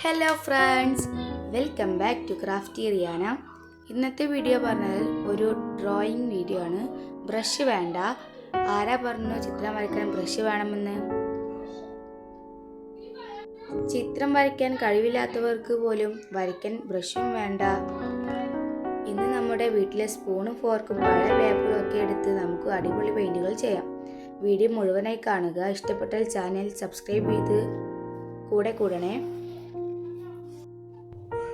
Hello friends, welcome back to crafty Riyana. ഇന്നത്തെ video പറഞ്ഞാൽ ഒരു ഡ്രോയിങ് വീഡിയോ ആണ്. ബ്രഷ് വേണ്ട. ആരാ പറഞ്ഞു ചിത്രം വരയ്ക്കാൻ ബ്രഷ് വേണമെന്ന്? ചിത്രം വരയ്ക്കാൻ കഴിവില്ലാത്തവർക്ക് പോലും വരയ്ക്കാൻ ബ്രഷും വേണ്ട. ഇന്ന് നമ്മുടെ വീട്ടിലെ സ്പൂണും ഫോർക്കും പഴയ പേപ്പറും ഒക്കെ എടുത്ത് നമുക്ക് അടിപൊളി പെയിൻറ്റുകൾ ചെയ്യാം. വീഡിയോ മുഴുവനായി കാണുക. ഇഷ്ടപ്പെട്ടാൽ ചാനൽ സബ്സ്ക്രൈബ് ചെയ്ത് കൂടണേ.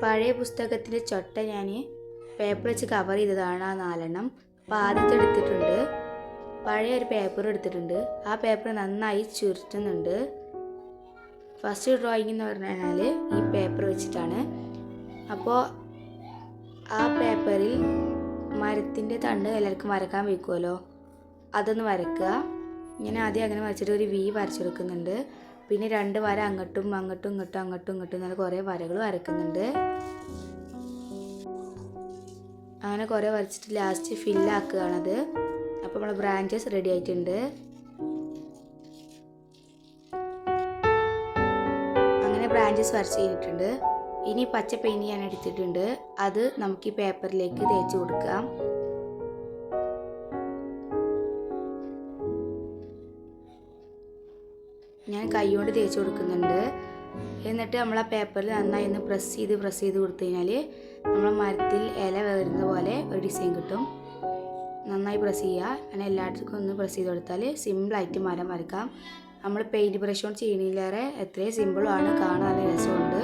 പഴയ പുസ്തകത്തിൻ്റെ ചൊട്ട ഞാൻ പേപ്പർ വെച്ച് കവർ ചെയ്തതാണ് ആ 4 അപ്പോൾ ആദ്യത്തെ എടുത്തിട്ടുണ്ട്. പഴയ ഒരു പേപ്പർ എടുത്തിട്ടുണ്ട്. ആ പേപ്പർ നന്നായി ചുരുട്ടുന്നുണ്ട്. ഫസ്റ്റ് ഡ്രോയിങ് എന്ന് പറഞ്ഞാൽ ഈ പേപ്പർ വെച്ചിട്ടാണ്. അപ്പോൾ ആ പേപ്പറിൽ മരത്തിൻ്റെ തണ്ട് എല്ലാവർക്കും വരക്കാൻ വയ്ക്കുമല്ലോ, അതൊന്ന് വരയ്ക്കുക. ഞാൻ ആദ്യം അങ്ങനെ വരച്ചിട്ട് ഒരു വി വരച്ചെടുക്കുന്നുണ്ട്. പിന്നെ 2 വര അങ്ങോട്ടും അങ്ങനെ കുറേ വരകൾ വരയ്ക്കുന്നുണ്ട്. അങ്ങനെ കുറേ വരച്ചിട്ട് ലാസ്റ്റ് ഫില്ലാക്കുകയാണത്. അപ്പോൾ നമ്മൾ ബ്രാഞ്ചസ് റെഡി ആയിട്ടുണ്ട്. അങ്ങനെ ബ്രാഞ്ചസ് വരച്ച് കഴിഞ്ഞിട്ടുണ്ട്. ഇനി പച്ച പെയിൻറ്റ് ഞാൻ എടുത്തിട്ടുണ്ട്. അത് നമുക്ക് ഈ പേപ്പറിലേക്ക് തേച്ച് കൊടുക്കാം. ഞാൻ കൈകൊണ്ട് തേച്ച് കൊടുക്കുന്നുണ്ട്. എന്നിട്ട് നമ്മൾ ആ പേപ്പറിൽ നന്നായി ഒന്ന് പ്രസ് ചെയ്ത് കൊടുത്തു കഴിഞ്ഞാൽ നമ്മൾ മരത്തിൽ ഇല വരുന്ന പോലെ ഒരു ഡിസൈൻ കിട്ടും. നന്നായി പ്രസ് ചെയ്യുക. അങ്ങനെ എല്ലായിടത്തും ഒന്ന് പ്രസ് ചെയ്ത് കൊടുത്താൽ സിമ്പിളായിട്ട് മരം വരയ്ക്കാം. നമ്മൾ പെയിൻറ്റ് ബ്രഷ് കൊണ്ട് ചെയ്യണതിലേറെ എത്രയും സിമ്പിളാണ്, കാണാൻ നല്ല രസമുണ്ട്.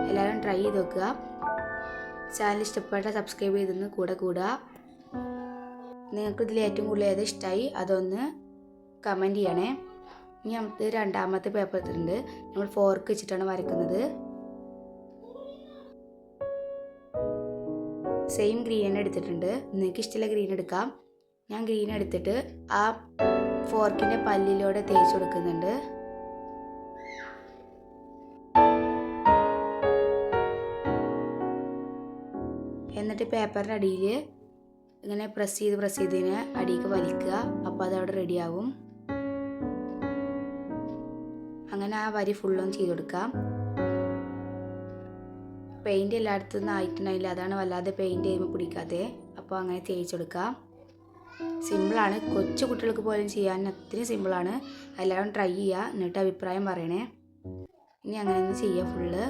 എല്ലാവരും ട്രൈ ചെയ്ത് നോക്കുക. ചാനൽ ഇഷ്ടപ്പെട്ടാൽ സബ്സ്ക്രൈബ് ചെയ്തൊന്ന് കൂടുക. നിങ്ങൾക്ക് ഇതിൽ ഏറ്റവും കൂടുതൽ ഏത് ഇഷ്ടമായി അതൊന്ന് കമൻറ്റ് ചെയ്യണേ. ഇനി നമുക്ക് രണ്ടാമത്തെ പേപ്പർ എടുത്തിട്ടുണ്ട്. നമ്മൾ ഫോർക്ക് വെച്ചിട്ടാണ് വരയ്ക്കുന്നത്. സെയിം ഗ്രീൻ തന്നെ എടുത്തിട്ടുണ്ട്. നിങ്ങൾക്ക് ഇഷ്ടമുള്ള ഗ്രീൻ എടുക്കാം. ഞാൻ ഗ്രീൻ എടുത്തിട്ട് ആ ഫോർക്കിൻ്റെ പല്ലിലൂടെ തേച്ച് കൊടുക്കുന്നുണ്ട്. എന്നിട്ട് പേപ്പറിൻ്റെ അടിയിൽ ഇങ്ങനെ പ്രസ് ചെയ്തതിന് അടിയിലേക്ക് വലിക്കുക. അപ്പോൾ അതവിടെ റെഡിയാവും. അങ്ങനെ ആ വരി ഫുള്ളും ചെയ്ത് കൊടുക്കാം. പെയിൻറ്റ് എല്ലായിടത്തുനിന്നും ആയിട്ടുണ്ടായില്ല, അതാണ് വല്ലാതെ പെയിൻറ്റ് ചെയ്യുമ്പോൾ പിടിക്കാതെ. അപ്പോൾ അങ്ങനെ തേച്ച് കൊടുക്കാം. സിമ്പിളാണ്, കൊച്ചു കുട്ടികൾക്ക് പോലും ചെയ്യാൻ അത്രയും സിമ്പിളാണ്. എല്ലാവരും ട്രൈ ചെയ്യുക, എന്നിട്ട് അഭിപ്രായം പറയണേ. ഇനി അങ്ങനെ ഒന്ന് ചെയ്യുക ഫുള്ള്.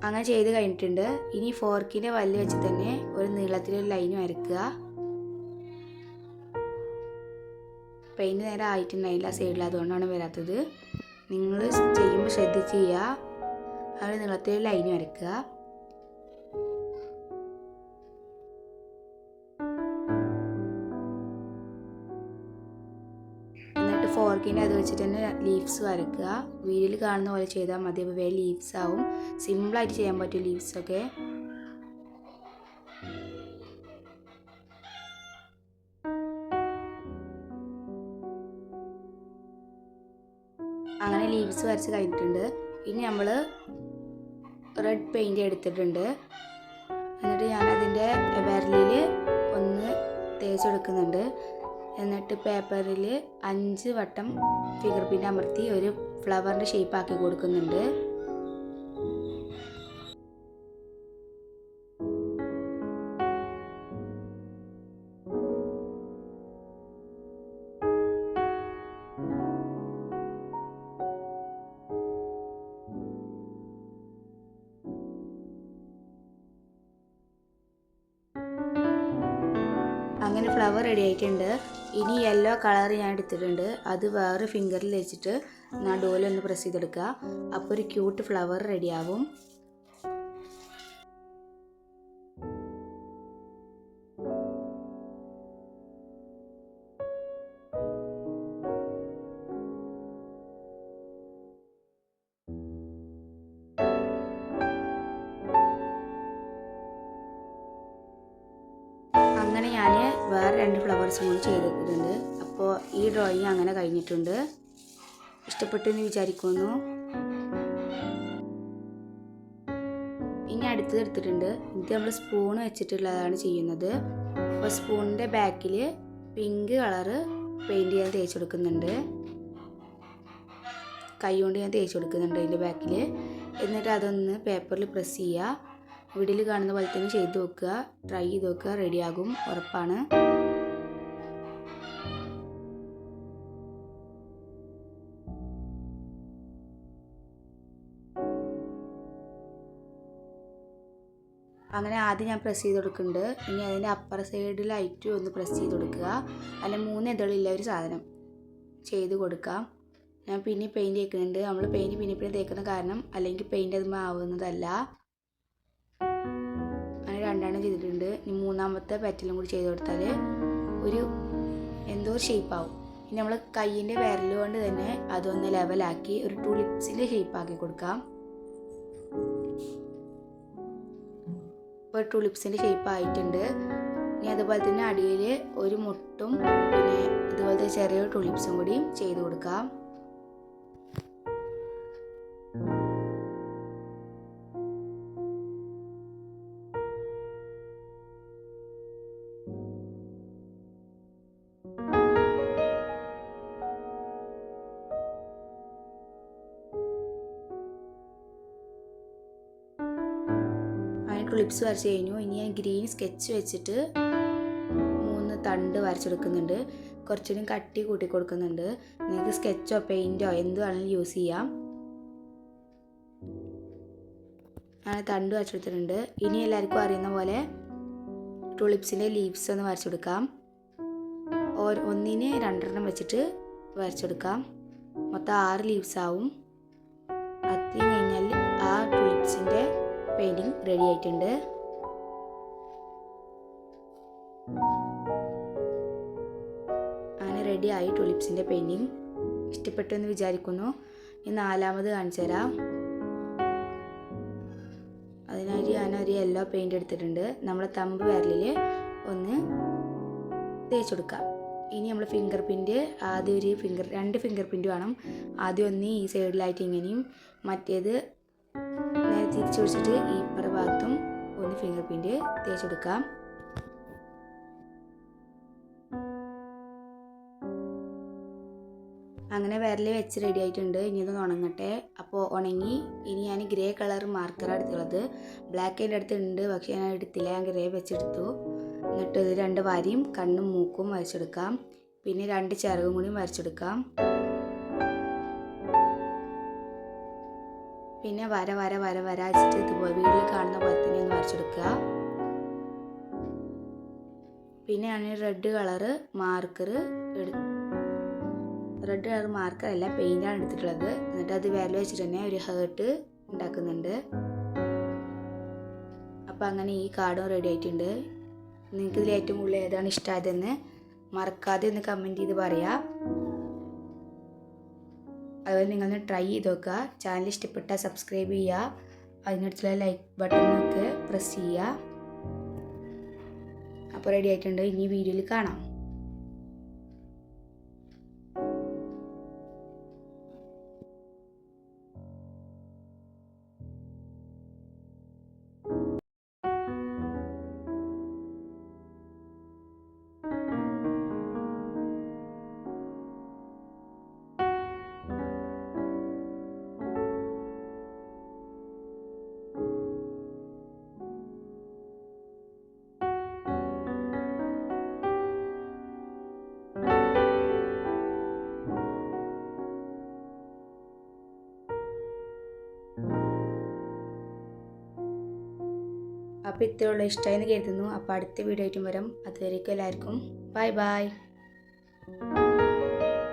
അങ്ങനെ ചെയ്ത് കഴിഞ്ഞിട്ടുണ്ട്. ഇനി ഫോർക്കിൻ്റെ വല്ല് വെച്ച് തന്നെ ഒരു നീളത്തിലൊരു ലൈൻ വരയ്ക്കുക. പെയിൻറ്റ് നേരെ ആയിട്ടുണ്ടായില്ല സൈഡിൽ, അതുകൊണ്ടാണ് വരാത്തത്. നിങ്ങൾ ചെയ്യുമ്പോൾ ശ്രദ്ധിച്ച് ചെയ്യുക. ആ ഒരു നീളത്തിലൊരു ലൈൻ വരയ്ക്കുക. എന്നിട്ട് ഫോർക്കിൻ്റെ അത് വെച്ചിട്ട് തന്നെ ലീവ്സ് വരയ്ക്കുക. വീഡിയോയിൽ കാണുന്ന പോലെ ചെയ്താൽ മതി. അപ്പോൾ വേറെ ലീവ്സ് ആവും. സിമ്പിളായിട്ട് ചെയ്യാൻ പറ്റും ലീവ്സൊക്കെ. അങ്ങനെ ലീവ്സ് വരച്ച് കഴിഞ്ഞിട്ടുണ്ട്. ഇനി നമ്മൾ റെഡ് പെയിൻറ്റ് എടുത്തിട്ടുണ്ട്. എന്നിട്ട് ഞാനതിൻ്റെ വിരലിൽ ഒന്ന് തേച്ച് കൊടുക്കുന്നുണ്ട്. എന്നിട്ട് പേപ്പറിൽ 5 വട്ടം ഫിംഗർ പ്രിൻ്റ് അമർത്തി ഒരു ഫ്ലവറിൻ്റെ ഷേപ്പ് ആക്കി കൊടുക്കുന്നുണ്ട്. അങ്ങനെ ഫ്ലവർ റെഡി ആയിട്ടുണ്ട്. ഇനി യെല്ലോ കളർ ഞാൻ എടുത്തിട്ടുണ്ട്. അത് വേറെ ഫിംഗറിൽ വെച്ചിട്ട് നടുവിലൊന്ന് പ്രസ് ചെയ്തെടുക്കുക. അപ്പോൾ ഒരു ക്യൂട്ട് ഫ്ലവർ റെഡിയാവും. അങ്ങനെ ഞാൻ വേറെ 2 ഫ്ലവേഴ്സും കൂടി ചെയ്തെടുത്തിട്ടുണ്ട്. അപ്പോൾ ഈ ഡ്രോയിങ് അങ്ങനെ കഴിഞ്ഞിട്ടുണ്ട്. ഇഷ്ടപ്പെട്ടു എന്ന് വിചാരിക്കുന്നു. ഇനി അടുത്തത് എടുത്തിട്ടുണ്ട്. ഇത് നമ്മൾ സ്പൂൺ വെച്ചിട്ടുള്ളതാണ് ചെയ്യുന്നത്. അപ്പോൾ സ്പൂണിൻ്റെ ബാക്കിൽ പിങ്ക് കളറ് പെയിൻറ് ചെയ്യാൻ തേച്ച് കൊടുക്കുന്നുണ്ട്. കൈ കൊണ്ട് ഞാൻ തേച്ച് കൊടുക്കുന്നുണ്ട് അതിൻ്റെ ബാക്കിൽ. എന്നിട്ട് അതൊന്ന് പേപ്പറിൽ പ്രസ് ചെയ്യുക. വീഡിയോയിൽ കാണുന്ന പോലെ തന്നെ ചെയ്ത് നോക്കുക, ട്രൈ ചെയ്ത് നോക്കുക, റെഡിയാകും, ഉറപ്പാണ്. അങ്ങനെ ആദ്യം ഞാൻ പ്രസ് ചെയ്ത് കൊടുക്കുന്നുണ്ട്. ഇനി അതിൻ്റെ അപ്പർ സൈഡിലായിട്ട് ഒന്ന് പ്രസ് ചെയ്ത് കൊടുക്കുക. അല്ല 3 ഇതളുള്ള ഒരു സാധനം ചെയ്ത് കൊടുക്കാം. ഞാൻ പിന്നെ പെയിൻറ്റ് തേക്കുന്നുണ്ട്. നമ്മൾ പെയിൻറ്റ് പിന്നെ തേക്കുന്ന കാരണം അല്ലെങ്കിൽ പെയിൻറ്റ് അതുമ്പോൾ ആവുന്നതല്ല. അങ്ങനെ 2 ചെയ്തിട്ടുണ്ട്. ഇനി 3ാമത്തെ പെറ്റലും കൂടി ചെയ്ത് കൊടുത്താൽ ഒരു എന്തോ ഒരു ഷേപ്പാവും. ഇനി നമ്മൾ കയ്യിൻ്റെ വിരൽ കൊണ്ട് തന്നെ അതൊന്ന് ലെവലാക്കി ഒരു ടുലിപ്സിൻ്റെ ഷേപ്പാക്കി കൊടുക്കാം. ഇപ്പോൾ ടുലിപ്സിൻ്റെ ഷേപ്പ് ആയിട്ടുണ്ട്. ഇനി അതുപോലെ തന്നെ അടിയിൽ ഒരു മുട്ടും പിന്നെ ഇതുപോലത്തെ ചെറിയൊരു ടുലിപ്സും കൂടി ചെയ്ത് കൊടുക്കാം. ടുലിപ്സ് വരച്ച് കഴിഞ്ഞു. ഇനി ഞാൻ ഗ്രീൻ സ്കെച്ച് വെച്ചിട്ട് 3 തണ്ട് വരച്ചെടുക്കുന്നുണ്ട്. കുറച്ചുകൂടി കട്ടി കൂട്ടി കൊടുക്കുന്നുണ്ട്. നിങ്ങൾക്ക് സ്കെച്ചോ പെയിൻറ്റോ എന്ത് വേണമെങ്കിലും യൂസ് ചെയ്യാം. അങ്ങനെ തണ്ട് വരച്ചെടുത്തിട്ടുണ്ട്. ഇനി എല്ലാവർക്കും അറിയുന്ന പോലെ ടുലിപ്സിൻ്റെ ലീവ്സ് ഒന്ന് വരച്ചെടുക്കാം. ഒന്നിന് 2 വെച്ചിട്ട് വരച്ചെടുക്കാം. മൊത്തം 6 ലീവ്സ് ആവും. അത് കഴിഞ്ഞാൽ ആ ടുലിപ്സിൻ്റെ പെയിൻറ്റിങ് റെഡി ആയിട്ടുണ്ട്. അങ്ങനെ റെഡിയായി ടുലിപ്സിൻ്റെ പെയിൻറ്റിങ്. ഇഷ്ടപ്പെട്ടു എന്ന് വിചാരിക്കുന്നു. ഇനി 4ാമത് കാണിച്ചു തരാം. അതിനായിട്ട് ഞാനൊരു യെല്ലോ പെയിൻറ്റ് എടുത്തിട്ടുണ്ട്. നമ്മുടെ തമ്പ് വിരലിൽ ഒന്ന് തേച്ച് കൊടുക്കാം. ഇനി നമ്മൾ ഫിംഗർ പ്രിൻറ്റ് ആദ്യം ഒരു 2 ഫിംഗർ പ്രിൻറ്റ് വേണം. ആദ്യം ഒന്ന് ഈ സൈഡിലായിട്ട് ഇങ്ങനെയും മറ്റേത് നേരെ തിരിച്ചു വെച്ചിട്ട് ഈ ഭാഗത്തും ഒന്ന് ഫിംഗർ പ്രിൻറ്റ് തേച്ച് കൊടുക്കാം. അങ്ങനെ വിരൽ വെച്ച് റെഡി ആയിട്ടുണ്ട്. ഇനി ഇതൊന്ന് ഉണങ്ങട്ടെ. അപ്പോൾ ഉണങ്ങി. ഇനി ഞാൻ ഗ്രേ കളർ മാർക്കറാണ് എടുത്തുള്ളത്. ബ്ലാക്ക് എൻ്റെ അടുത്തുണ്ട്, പക്ഷേ ഞാൻ എടുത്തില്ല. ഞാൻ ഗ്രേ വെച്ചെടുത്തു. എന്നിട്ട് ഇത് 2 വരയും കണ്ണും മൂക്കും വരച്ചെടുക്കാം. പിന്നെ 2 ചിറകും കൂടി വരച്ചെടുക്കാം. പിന്നെ വര വെച്ചിട്ട് ഇതുപോലെ വീഡിയോയിൽ കാണുന്ന പോലെ തന്നെ ഒന്ന് വരച്ചെടുക്കുക. പിന്നെ ഞാൻ റെഡ് കളർ മാർക്കർ അല്ല പെയിൻ്റാണ് എടുത്തിട്ടുള്ളത്. എന്നിട്ട് അത് വിരൽ വെച്ചിട്ട് തന്നെ ഒരു ഹേർട്ട് ഉണ്ടാക്കുന്നുണ്ട്. അപ്പോൾ അങ്ങനെ ഈ കാർഡും റെഡി ആയിട്ടുണ്ട്. നിങ്ങൾക്ക് ഇതിൽ ഏറ്റവും കൂടുതൽ ഏതാണ് ഇഷ്ടമായതെന്ന് മറക്കാതെ ഒന്ന് കമൻറ്റ് ചെയ്ത് പറയാം. അതുപോലെ നിങ്ങളൊന്ന് ട്രൈ ചെയ്ത് നോക്കുക. ചാനൽ ഇഷ്ടപ്പെട്ടാൽ സബ്സ്ക്രൈബ് ചെയ്യുക. അതിനടുത്തുള്ള ലൈക്ക് ബട്ടണൊക്കെ പ്രസ് ചെയ്യുക. അപ്പോൾ റെഡി ആയിട്ടുണ്ട്. ഇനി വീഡിയോയിൽ കാണാം. അപ്പോൾ ഇത്രയുള്ള ഇഷ്ടമായെന്ന് കരുതുന്നു. അപ്പോൾ അടുത്ത വീഡിയോ ആയിട്ടും വരാം. അതുവരേക്കും എല്ലാവർക്കും ബൈ ബൈ.